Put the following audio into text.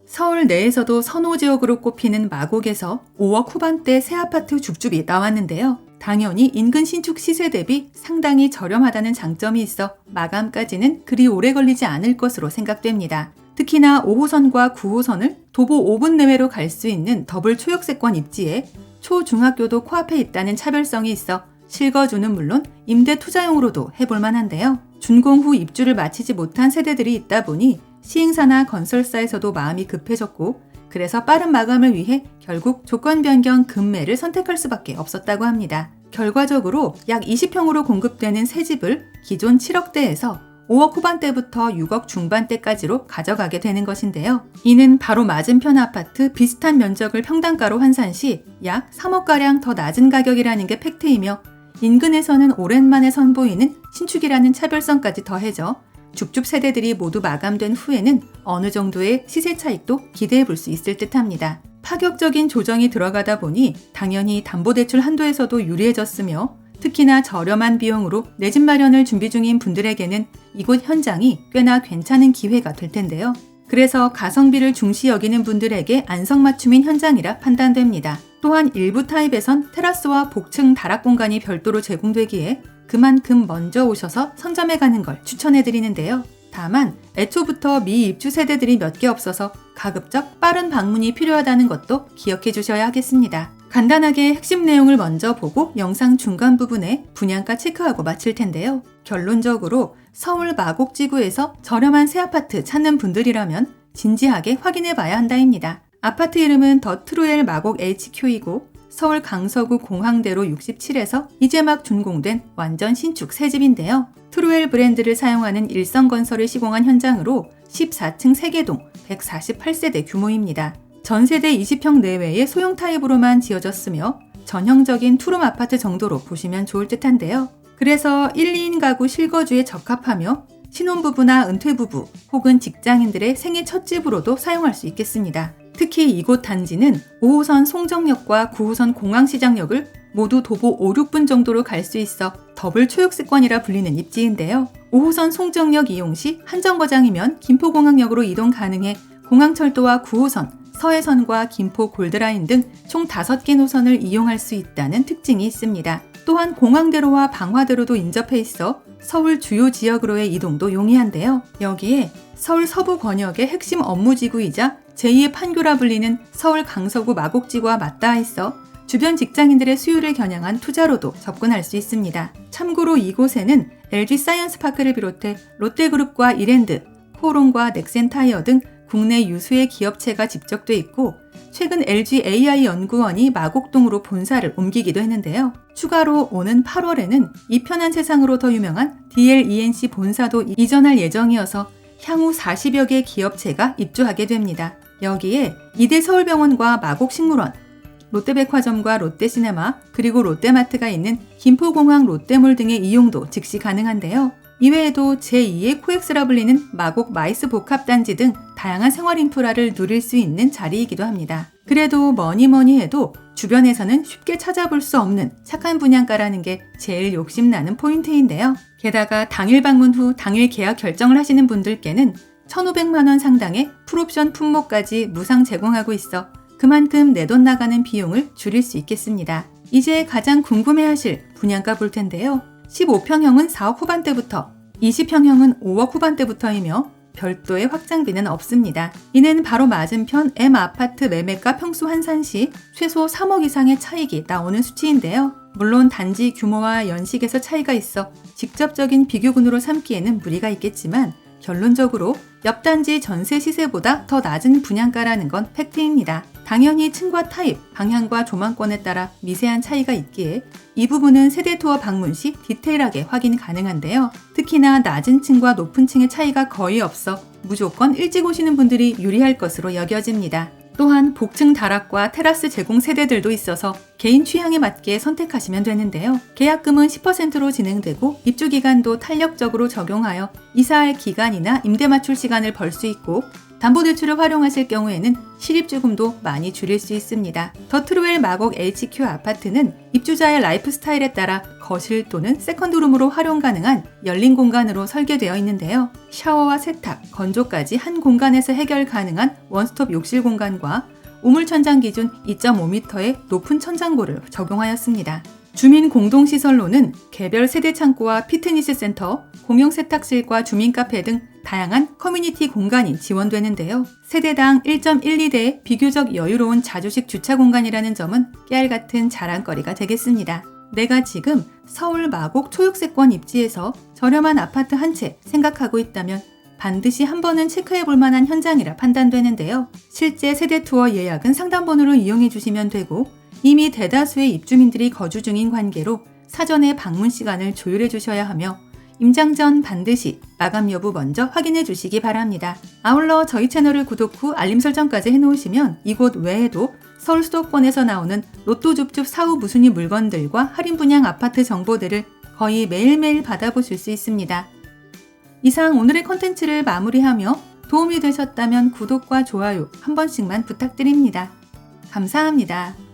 서울 내에서도 선호지역으로 꼽히는 마곡에서 5억 후반대 새 아파트 줍줍이 나왔는데요. 당연히 인근 신축 시세 대비 상당히 저렴하다는 장점이 있어 마감까지는 그리 오래 걸리지 않을 것으로 생각됩니다. 특히나 5호선과 9호선을 도보 5분 내외로 갈 수 있는 더블 초역세권 입지에 초중학교도 코앞에 있다는 차별성이 있어 실거주는 물론 임대 투자용으로도 해볼 만한데요. 준공 후 입주를 마치지 못한 세대들이 있다 보니 시행사나 건설사에서도 마음이 급해졌고 그래서 빠른 마감을 위해 결국 조건 변경 급매를 선택할 수밖에 없었다고 합니다. 결과적으로 약 20평으로 공급되는 새 집을 기존 7억대에서 5억 후반대부터 6억 중반대까지로 가져가게 되는 것인데요. 이는 바로 맞은편 아파트 비슷한 면적을 평당가로 환산 시 약 3억가량 더 낮은 가격이라는 게 팩트이며 인근에서는 오랜만에 선보이는 신축이라는 차별성까지 더해져 줍줍 세대들이 모두 마감된 후에는 어느 정도의 시세 차익도 기대해 볼 수 있을 듯합니다. 파격적인 조정이 들어가다 보니 당연히 담보대출 한도에서도 유리해졌으며 특히나 저렴한 비용으로 내 집 마련을 준비 중인 분들에게는 이곳 현장이 꽤나 괜찮은 기회가 될 텐데요. 그래서 가성비를 중시 여기는 분들에게 안성맞춤인 현장이라 판단됩니다. 또한 일부 타입에선 테라스와 복층 다락 공간이 별도로 제공되기에 그만큼 먼저 오셔서 선점해가는 걸 추천해드리는데요. 다만 애초부터 미입주 세대들이 몇 개 없어서 가급적 빠른 방문이 필요하다는 것도 기억해 주셔야 하겠습니다. 간단하게 핵심 내용을 먼저 보고 영상 중간 부분에 분양가 체크하고 마칠 텐데요. 결론적으로 서울 마곡지구에서 저렴한 새 아파트 찾는 분들이라면 진지하게 확인해 봐야 한다입니다. 아파트 이름은 더 트루엘 마곡 HQ이고 서울 강서구 공항대로 67에서 이제 막 준공된 완전 신축 새집인데요. 트루엘 브랜드를 사용하는 일성건설을 시공한 현장으로 14층 3개동 148세대 규모입니다. 전세대 20평 내외의 소형 타입으로만 지어졌으며 전형적인 투룸 아파트 정도로 보시면 좋을 듯한데요. 그래서 1, 2인 가구 실거주에 적합하며 신혼부부나 은퇴부부 혹은 직장인들의 생애 첫 집으로도 사용할 수 있겠습니다. 특히 이곳 단지는 5호선 송정역과 9호선 공항시장역을 모두 도보 5, 6분 정도로 갈 수 있어 더블 초역세권이라 불리는 입지인데요. 5호선 송정역 이용 시 한정거장이면 김포공항역으로 이동 가능해 공항철도와 9호선, 서해선과 김포 골드라인 등 총 5개 노선을 이용할 수 있다는 특징이 있습니다. 또한 공항대로와 방화대로도 인접해 있어 서울 주요 지역으로의 이동도 용이한데요. 여기에 서울 서부 권역의 핵심 업무지구이자 제2의 판교라 불리는 서울 강서구 마곡지구와 맞닿아 있어 주변 직장인들의 수요를 겨냥한 투자로도 접근할 수 있습니다. 참고로 이곳에는 LG 사이언스파크를 비롯해 롯데그룹과 이랜드, 코롱과 넥센타이어 등 국내 유수의 기업체가 집적돼 있고 최근 LG AI 연구원이 마곡동으로 본사를 옮기기도 했는데요. 추가로 오는 8월에는 이편한 세상으로 더 유명한 DLENC 본사도 이전할 예정이어서 향후 40여 개 기업체가 입주하게 됩니다. 여기에 이대서울병원과 마곡식물원, 롯데백화점과 롯데시네마, 그리고 롯데마트가 있는 김포공항 롯데몰 등의 이용도 즉시 가능한데요. 이외에도 제2의 코엑스라 불리는 마곡 마이스 복합단지 등 다양한 생활 인프라를 누릴 수 있는 자리이기도 합니다. 그래도 뭐니 해도 주변에서는 쉽게 찾아볼 수 없는 착한 분양가라는 게 제일 욕심나는 포인트인데요. 게다가 당일 방문 후 당일 계약 결정을 하시는 분들께는 1,500만 원 상당의 풀옵션 품목까지 무상 제공하고 있어 그만큼 내 돈 나가는 비용을 줄일 수 있겠습니다. 이제 가장 궁금해하실 분양가 볼 텐데요. 15평형은 4억 후반대부터, 20평형은 5억 후반대부터이며 별도의 확장비는 없습니다. 이는 바로 맞은편 M아파트 매매가 평수 환산 시 최소 3억 이상의 차익이 나오는 수치인데요. 물론 단지 규모와 연식에서 차이가 있어 직접적인 비교군으로 삼기에는 무리가 있겠지만 결론적으로 옆 단지 전세 시세보다 더 낮은 분양가라는 건 팩트입니다. 당연히 층과 타입, 방향과 조망권에 따라 미세한 차이가 있기에 이 부분은 세대 투어 방문 시 디테일하게 확인 가능한데요. 특히나 낮은 층과 높은 층의 차이가 거의 없어 무조건 일찍 오시는 분들이 유리할 것으로 여겨집니다. 또한 복층 다락과 테라스 제공 세대들도 있어서 개인 취향에 맞게 선택하시면 되는데요. 계약금은 10%로 진행되고 입주기간도 탄력적으로 적용하여 이사할 기간이나 임대 맞출 시간을 벌 수 있고 담보대출을 활용하실 경우에는 실입주금도 많이 줄일 수 있습니다. 더트로웰 마곡 HQ 아파트는 입주자의 라이프 스타일에 따라 거실 또는 세컨드룸으로 활용 가능한 열린 공간으로 설계되어 있는데요. 샤워와 세탁, 건조까지 한 공간에서 해결 가능한 원스톱 욕실 공간과 우물 천장 기준 2.5m의 높은 천장고를 적용하였습니다. 주민 공동시설로는 개별 세대 창고와 피트니스 센터, 공용 세탁실과 주민 카페 등 다양한 커뮤니티 공간이 지원되는데요. 세대당 1.12대의 비교적 여유로운 자주식 주차 공간이라는 점은 깨알같은 자랑거리가 되겠습니다. 내가 지금 서울 마곡 초육세권 입지에서 저렴한 아파트 한 채 생각하고 있다면 반드시 한 번은 체크해 볼 만한 현장이라 판단되는데요. 실제 세대 투어 예약은 상담번호를 이용해 주시면 되고 이미 대다수의 입주민들이 거주 중인 관계로 사전에 방문 시간을 조율해 주셔야 하며 임장 전 반드시 마감 여부 먼저 확인해 주시기 바랍니다. 아울러 저희 채널을 구독 후 알림 설정까지 해놓으시면 이곳 외에도 서울 수도권에서 나오는 로또 줍줍 사후 무순위 물건들과 할인 분양 아파트 정보들을 거의 매일매일 받아보실 수 있습니다. 이상 오늘의 컨텐츠를 마무리하며 도움이 되셨다면 구독과 좋아요 한 번씩만 부탁드립니다. 감사합니다.